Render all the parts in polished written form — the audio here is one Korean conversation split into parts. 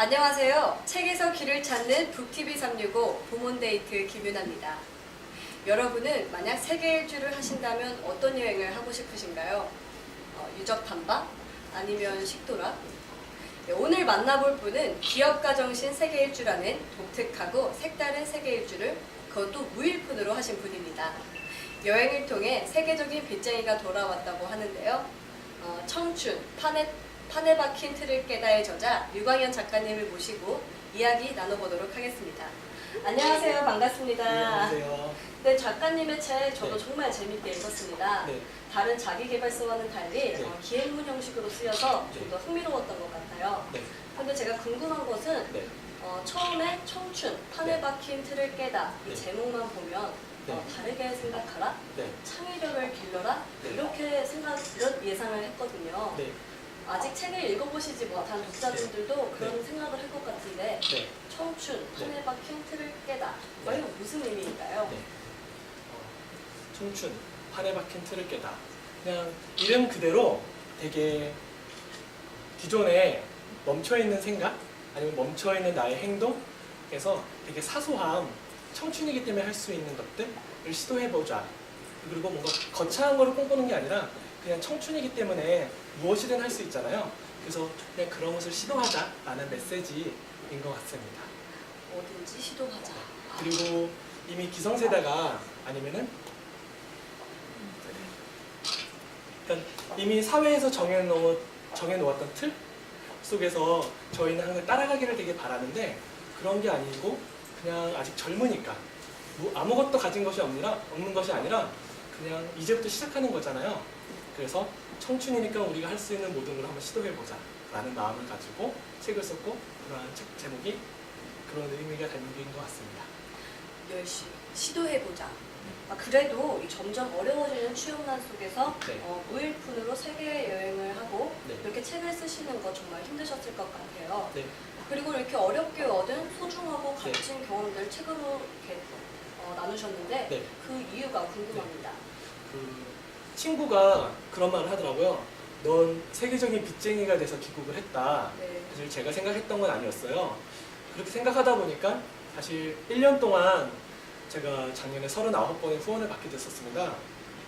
안녕하세요. 책에서 길을 찾는 북TV 365 부몬데이트 김윤아입니다. 여러분은 만약 세계 일주를 하신다면 어떤 여행을 하고 싶으신가요? 유적 탐방? 아니면 식도락? 네, 오늘 만나볼 분은 기업가 정신 세계 일주라는 독특하고 색다른 세계 일주를 그것도 무일푼으로 하신 분입니다. 여행을 통해 세계적인 빚쟁이가 돌아왔다고 하는데요. 청춘, 판에 박힌 틀을 깨다의 저자 유광현 작가님을 모시고 이야기 나눠보도록 하겠습니다. 안녕하세요. 반갑습니다. 네, 안녕하세요. 네, 작가님의 책 저도 네. 정말 재밌게 읽었습니다. 네. 다른 자기계발서와는 달리 네. 기행문 형식으로 쓰여서 좀 네. 더 흥미로웠던 것 같아요. 네. 근데 제가 궁금한 것은 네. 처음에 청춘, 판에 네. 박힌 틀을 깨다 이 네. 제목만 보면 네. 다르게 생각하라? 네. 창의력을 길러라? 네. 이런 예상을 했거든요. 네. 아직 책을 읽어보시지 못한 독자분들도 그런 네. 생각을 할 것 같은데 네. 청춘, 판에 네. 박힌 틀을 깨다 네. 이건 무슨 의미인가요? 네. 청춘, 판에 박힌 틀을 깨다. 그냥 이름 그대로 되게 기존에 멈춰있는 생각 아니면 멈춰있는 나의 행동에서 되게 사소한 청춘이기 때문에 할 수 있는 것들을 시도해보자. 그리고 뭔가 거창한 거를 꿈꾸는 게 아니라 그냥 청춘이기 때문에 무엇이든 할 수 있잖아요. 그래서 그냥 그런 것을 시도하자라는 메시지인 것 같습니다. 뭐든지 시도하자. 그리고 이미 기성세대가 아니면은 그러니까 이미 사회에서 정해놓았던 틀 속에서 저희는 항상 따라가기를 되게 바라는데 그런 게 아니고 그냥 아직 젊으니까 아무것도 가진 것이 없는 것이 아니라 그냥 이제부터 시작하는 거잖아요. 그래서 청춘이니까 우리가 할 수 있는 모든 걸 한번 시도해보자 라는 마음을 가지고 책을 썼고 그러한 책 제목이 그런 의미가 담긴 것 같습니다. 열심히 시도해보자. 그래도 점점 어려워지는 취업난 속에서 네. 무일푼으로 세계 여행을 하고 네. 이렇게 책을 쓰시는 거 정말 힘드셨을 것 같아요. 네. 그리고 이렇게 어렵게 얻은 소중하고 네. 값진 경험들 책으로 이렇게 나누셨는데 네. 그 이유가 궁금합니다. 그 친구가 그런 말을 하더라고요. 넌 세계적인 빚쟁이가 돼서 귀국을 했다. 네. 사실 제가 생각했던 건 아니었어요. 그렇게 생각하다 보니까 사실 1년 동안 제가 작년에 39번의 후원을 받게 됐었습니다.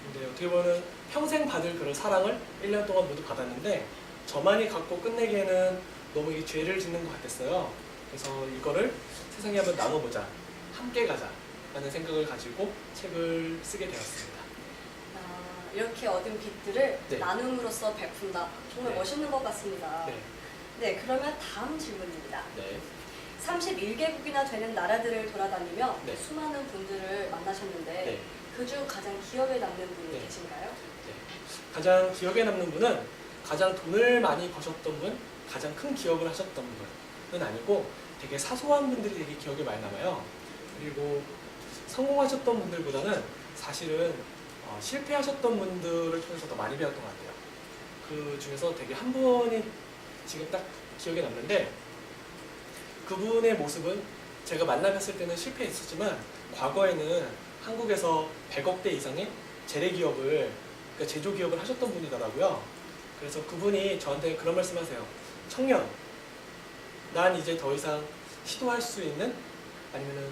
근데 어떻게 보면 평생 받을 그런 사랑을 1년 동안 모두 받았는데 저만이 갖고 끝내기에는 너무 이게 죄를 짓는 것 같았어요. 그래서 이거를 세상에 한번 나눠보자. 함께 가자. 라는 생각을 가지고 책을 쓰게 되었습니다. 이렇게 얻은 빚들을 네. 나눔으로써 베푼다. 정말 네. 멋있는 것 같습니다. 네. 네, 그러면 다음 질문입니다. 네. 31개국이나 되는 나라들을 돌아다니며 네. 수많은 분들을 만나셨는데 네. 그중 가장 기억에 남는 분이 네. 계신가요? 네. 가장 기억에 남는 분은 가장 돈을 많이 버셨던 분, 가장 큰 기업을 하셨던 분은 아니고 되게 사소한 분들이 되게 기억에 많이 남아요. 그리고 성공하셨던 분들보다는 사실은 실패하셨던 분들을 통해서 더 많이 배웠던 것 같아요. 그 중에서 되게 한 분이 지금 딱 기억에 남는데 그분의 모습은 제가 만나뵀을 때는 실패했었지만 과거에는 한국에서 100억대 이상의 재래기업을 그러니까 제조기업을 하셨던 분이더라고요. 그래서 그분이 저한테 그런 말씀하세요. 청년, 난 이제 더 이상 시도할 수 있는 아니면은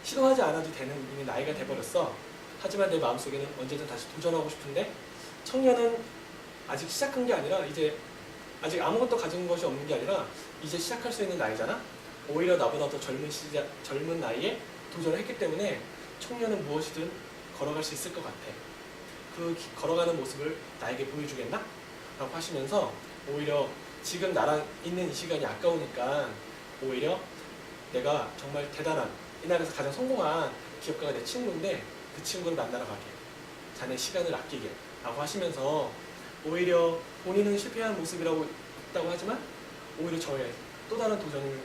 시도하지 않아도 되는 이미 나이가 돼버렸어. 하지만 내 마음속에는 언제든 다시 도전하고 싶은데 청년은 아직 시작한 게 아니라 이제 아직 아무것도 가진 것이 없는 게 아니라 이제 시작할 수 있는 나이잖아. 오히려 나보다 더 젊은 나이에 도전을 했기 때문에 청년은 무엇이든 걸어갈 수 있을 것 같아. 그 걸어가는 모습을 나에게 보여주겠나? 라고 하시면서 오히려 지금 나랑 있는 이 시간이 아까우니까 오히려 내가 정말 대단한 이 나라에서 가장 성공한 기업가가 내 친구인데 그 친구를 만나러 가게. 자네 시간을 아끼게. 라고 하시면서 오히려 본인은 실패한 모습이라고 있다고 하지만 오히려 저의 또 다른 도전을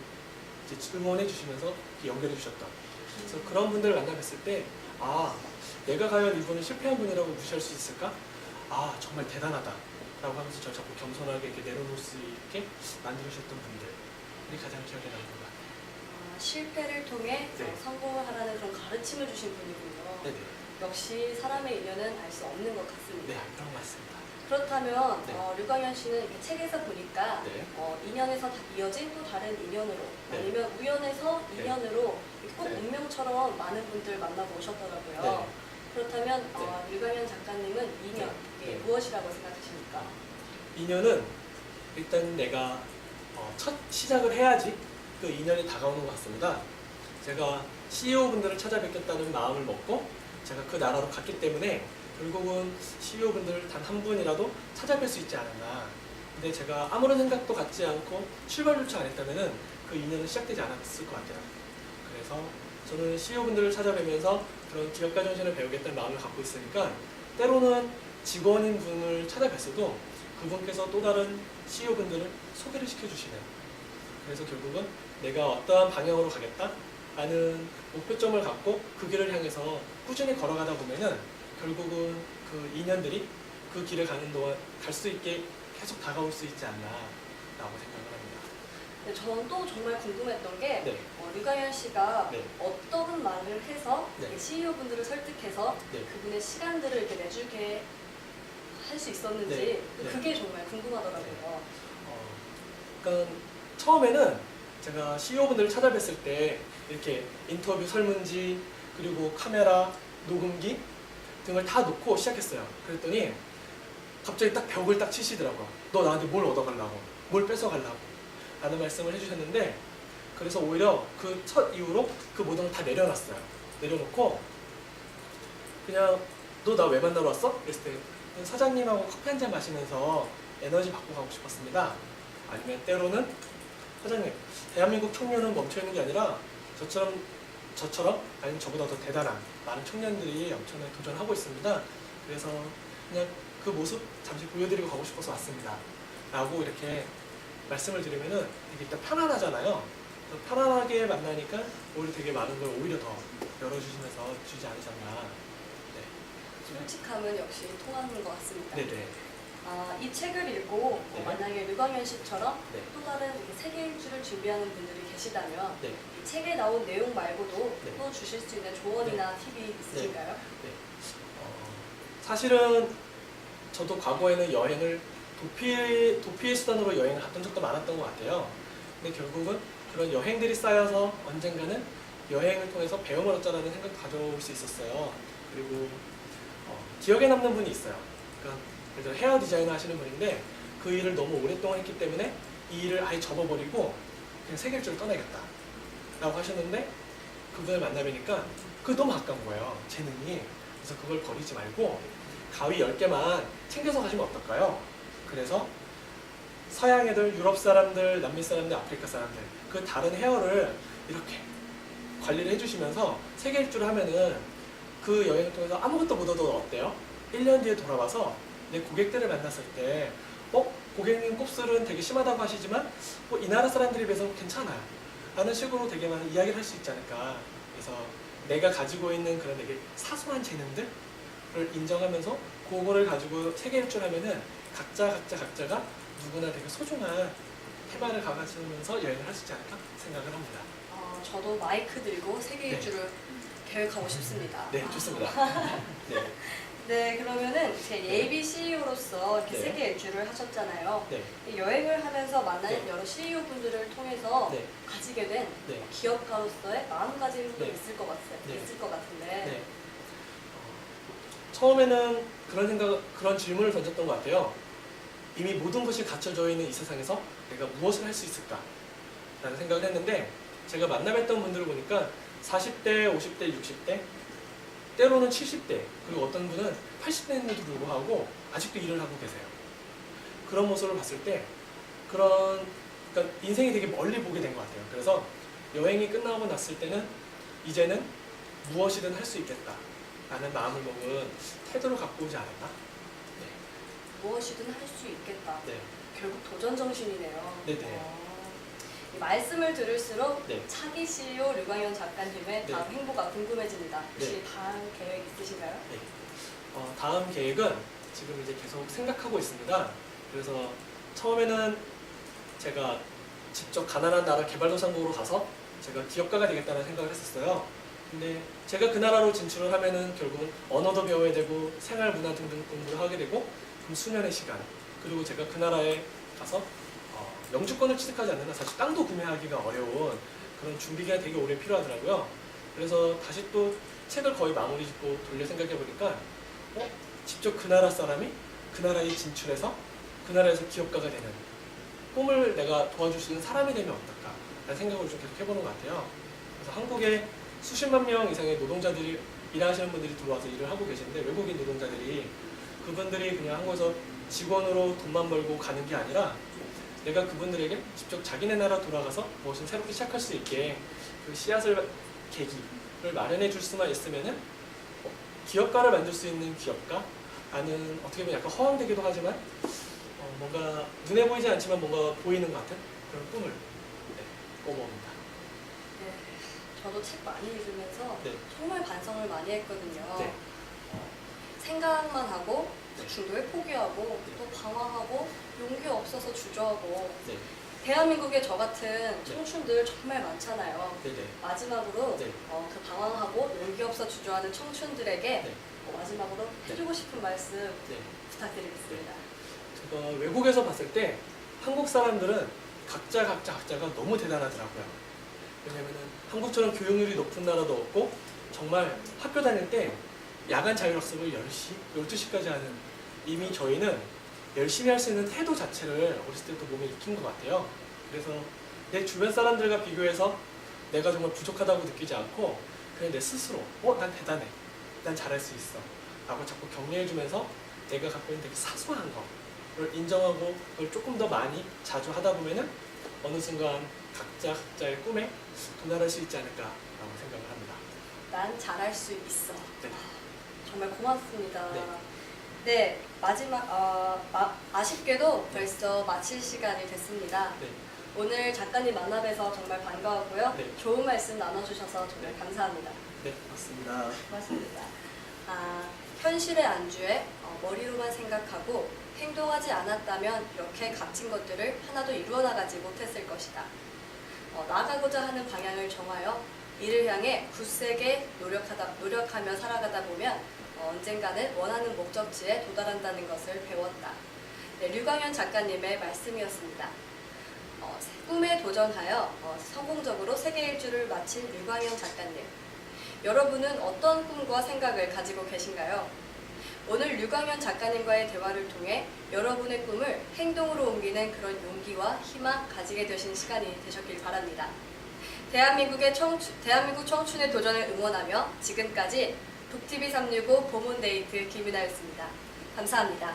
이제 응원해 주시면서 연결해 주셨던 그래서 그런 분들을 만나 뵀을 때 내가 과연 이분은 실패한 분이라고 무시할 수 있을까? 정말 대단하다 라고 하면서 저 자꾸 겸손하게 이렇게 내려놓을 수 있게 만들어주셨던 분들이 가장 기억에 남는 것 같아요. 실패를 통해 네. 성공을 하라는 그런 가르침을 주신 분이군요. 네네. 역시 사람의 인연은 알 수 없는 것 같습니다. 네, 그런 것 같습니다. 그렇다면 네. 류광현 씨는 이렇게 책에서 보니까 네. 인연에서 이어진 또 다른 인연으로 네. 아니면 우연에서 네. 인연으로 꼭 네. 운명처럼 많은 분들 만나고 오셨더라고요. 네. 그렇다면 네. 류광현 작가님은 인연 네. 이게 네. 무엇이라고 생각하십니까? 인연은 일단 내가 첫 시작을 해야지 그 인연이 다가오는 것 같습니다. 제가 CEO분들을 찾아뵙겠다는 마음을 먹고 제가 그 나라로 갔기 때문에 결국은 CEO분들을 단 한 분이라도 찾아뵐 수 있지 않았나. 근데 제가 아무런 생각도 갖지 않고 출발조차 안 했다면 그 인연은 시작되지 않았을 것 같아요. 그래서 저는 CEO분들을 찾아뵈면서 그런 기업가 정신을 배우겠다는 마음을 갖고 있으니까 때로는 직원인 분을 찾아뵀어도 그분께서 또 다른 CEO분들을 소개를 시켜주시는, 그래서 결국은 내가 어떠한 방향으로 가겠다라는 목표점을 갖고 그 길을 향해서 꾸준히 걸어가다 보면은 결국은 그 인연들이 그 길을 가는 동안 갈 수 있게 계속 다가올 수 있지 않나라고 생각을 합니다. 네, 저는 또 정말 궁금했던 게 네. 류광현 씨가 네. 어떤 말을 해서 네. CEO분들을 설득해서 네. 그분의 시간들을 이렇게 내주게 할 수 있었는지 네. 네. 그게 정말 궁금하더라고요. 그러니까 처음에는 제가 CEO분들을 찾아뵀을 때 이렇게 인터뷰 설문지 그리고 카메라, 녹음기 등을 다 놓고 시작했어요. 그랬더니 갑자기 딱 벽을 딱 치시더라고요. 너 나한테 뭘 얻어가려고, 뭘 뺏어가려고 라는 말씀을 해주셨는데, 그래서 오히려 그 첫 이후로 그 모든 걸 다 내려놨어요. 내려놓고 그냥 너 나 왜 만나러 왔어? 그랬을 때 사장님하고 커피 한잔 마시면서 에너지 받고 가고 싶었습니다. 아니면 때로는 사장님, 대한민국 청년은 멈춰있는 게 아니라 저처럼 아니면 저보다 더 대단한 많은 청년들이 엄청나게 도전하고 있습니다. 그래서 그냥 그 모습 잠시 보여드리고 가고 싶어서 왔습니다. 라고 이렇게 말씀을 드리면은 되게 일단 편안하잖아요. 편안하게 만나니까 오히려 되게 많은 걸 오히려 더 열어주시면서 주지 않으셨나. 솔직함은 역시 통하는 것 같습니다. 네네. 이 책을 읽고 네. 만약에 류광현 씨처럼 네. 또 다른 이렇게 세계 일주를 준비하는 분들이 계시다면 네. 이 책에 나온 내용 말고도 네. 또 주실 수 있는 조언이나 팁이 있으신가요? 사실은 저도 과거에는 여행을 도피의 수단으로 여행을 갔던 적도 많았던 것 같아요. 근데 결국은 그런 여행들이 쌓여서 언젠가는 여행을 통해서 배움을 얻자라는 생각도 가져올 수 있었어요. 그리고 기억에 남는 분이 있어요. 그러니까 예를 들어 헤어 디자이너 하시는 분인데 그 일을 너무 오랫동안 했기 때문에 이 일을 아예 접어버리고 그냥 세계 일주를 떠나겠다 라고 하셨는데, 그분을 만나뵈니까 그게 너무 아까운 거예요, 재능이. 그래서 그걸 버리지 말고 가위 10개만 챙겨서 가시면 어떨까요? 그래서 서양 애들, 유럽 사람들, 남미 사람들, 아프리카 사람들 그 다른 헤어를 이렇게 관리를 해주시면서 세계 일주를 하면은 그 여행을 통해서 아무것도 못 얻어도 어때요? 1년 뒤에 돌아와서 내 고객들을 만났을 때 고객님 곱슬은 되게 심하다고 하시지만 이 나라 사람들에 비해서 괜찮아요 라는 식으로 되게 많은 이야기를 할 수 있지 않을까. 그래서 내가 가지고 있는 그런 되게 사소한 재능들을 인정하면서 그거를 가지고 세계 일주하면은 각자가 누구나 되게 소중한 테마를 가지면서 여행을 할 수 있지 않을까 생각을 합니다. 저도 마이크 들고 세계 네. 일주를 계획하고 싶습니다. 네, 좋습니다. 네. 네, 그러면은 제 예비 CEO로서 이렇게 네. 세계 일주를 하셨잖아요. 네. 이 여행을 하면서 만나는 네. 여러 CEO분들을 통해서 네. 가지게 된 네. 기업가로서의 마음가짐도 네. 있을 것 같아요. 네. 있을 것 같은데. 네. 처음에는 그런 질문을 던졌던 것 같아요. 이미 모든 것이 갖춰져 있는 이 세상에서 내가 무엇을 할 수 있을까? 라는 생각을 했는데, 제가 만나뵀던 분들을 보니까 40대, 50대, 60대, 때로는 70대, 그리고 어떤 분은 80대인데도 불구하고 아직도 일을 하고 계세요. 그런 모습을 봤을 때 그러니까 인생이 되게 멀리 보게 된 것 같아요. 그래서 여행이 끝나고 났을 때는 이제는 무엇이든 할 수 있겠다 라는 마음을 먹은 태도를 갖고 오지 않았나? 무엇이든 할 수 있겠다. 네. 결국 도전 정신이네요. 네네. 이 말씀을 들을수록 네. 차기 CEO 류광현 작가님의 네. 다음 행보가 궁금해집니다. 혹시 네. 다음 계획 있으신가요? 네. 다음 계획은 지금 이제 계속 생각하고 있습니다. 그래서 처음에는 제가 직접 가난한 나라 개발도상국으로 가서 제가 기업가가 되겠다는 생각을 했었어요. 근데 제가 그 나라로 진출을 하면은 결국은 언어도 배워야 되고 생활 문화 등등 공부를 하게 되고 수년의 시간, 그리고 제가 그 나라에 가서 영주권을 취득하지 않는 한 사실 땅도 구매하기가 어려운 그런 준비가 되게 오래 필요하더라고요. 그래서 다시 또 책을 거의 마무리 짓고 돌려 생각해 보니까 직접 그 나라 사람이 그 나라에 진출해서 그 나라에서 기업가가 되는 꿈을 내가 도와줄 수 있는 사람이 되면 어떨까 라는 생각을 좀 계속 해보는 것 같아요. 그래서 한국에 수십만 명 이상의 노동자들이 일하시는 분들이 들어와서 일을 하고 계시는데, 외국인 노동자들이, 그분들이 그냥 한국에서 직원으로 돈만 벌고 가는 게 아니라 내가 그분들에게 직접 자기네 나라 돌아가서 무엇을 새롭게 시작할 수 있게 그 씨앗을, 계기를 마련해 줄 수만 있으면은 기업가를 만들 수 있는 기업가라는, 어떻게 보면 약간 허황되기도 하지만 뭔가 눈에 보이지 않지만 뭔가 보이는 것 같은 그런 꿈을 꿔봅니다. 네, 저도 책 많이 읽으면서 네. 정말 반성을 많이 했거든요. 네. 생각만 하고 네. 중도에 포기하고 또 방황하고 용기 없어서 주저하고, 네. 대한민국에 저 같은 청춘들 정말 많잖아요. 네네. 마지막으로 네. 그 방황하고 용기 없어 주저하는 청춘들에게 네. 마지막으로 해주고 싶은 말씀 네. 부탁드리겠습니다. 제가 외국에서 봤을 때 한국 사람들은 각자가 너무 대단하더라고요. 왜냐면은 한국처럼 교육률이 높은 나라도 없고, 정말 학교 다닐 때 야간 자율학습을 10시, 12시까지 하는, 이미 저희는 열심히 할 수 있는 태도 자체를 어렸을 때부터 몸에 익힌 것 같아요. 그래서 내 주변 사람들과 비교해서 내가 정말 부족하다고 느끼지 않고 그냥 내 스스로 난 대단해, 난 잘할 수 있어 라고 자꾸 격려해주면서 내가 갖고 있는 되게 사소한 거를 인정하고 그걸 조금 더 많이 자주 하다 보면은 어느 순간 각자의 꿈에 도달할 수 있지 않을까라고 생각을 합니다. 난 잘할 수 있어. 네. 정말 고맙습니다. 네. 네, 마지막 아쉽게도 벌써 마칠 시간이 됐습니다. 네. 오늘 작가님 만나 뵈서 정말 반가웠고요. 네. 좋은 말씀 나눠주셔서 정말 감사합니다. 네, 맞습니다. 고맙습니다. 현실의 안주에 머리로만 생각하고 행동하지 않았다면 이렇게 갇힌 것들을 하나도 이루어나가지 못했을 것이다. 나아가고자 하는 방향을 정하여 이를 향해 굳세게 노력하며 살아가다 보면 언젠가는 원하는 목적지에 도달한다는 것을 배웠다. 네, 류광현 작가님의 말씀이었습니다. 꿈에 도전하여 성공적으로 세계 일주를 마친 류광현 작가님. 여러분은 어떤 꿈과 생각을 가지고 계신가요? 오늘 류광현 작가님과의 대화를 통해 여러분의 꿈을 행동으로 옮기는 그런 용기와 희망 가지게 되신 시간이 되셨길 바랍니다. 대한민국 청춘의 도전을 응원하며 지금까지 북TV 365 봄온데이트 김윤아였습니다. 감사합니다.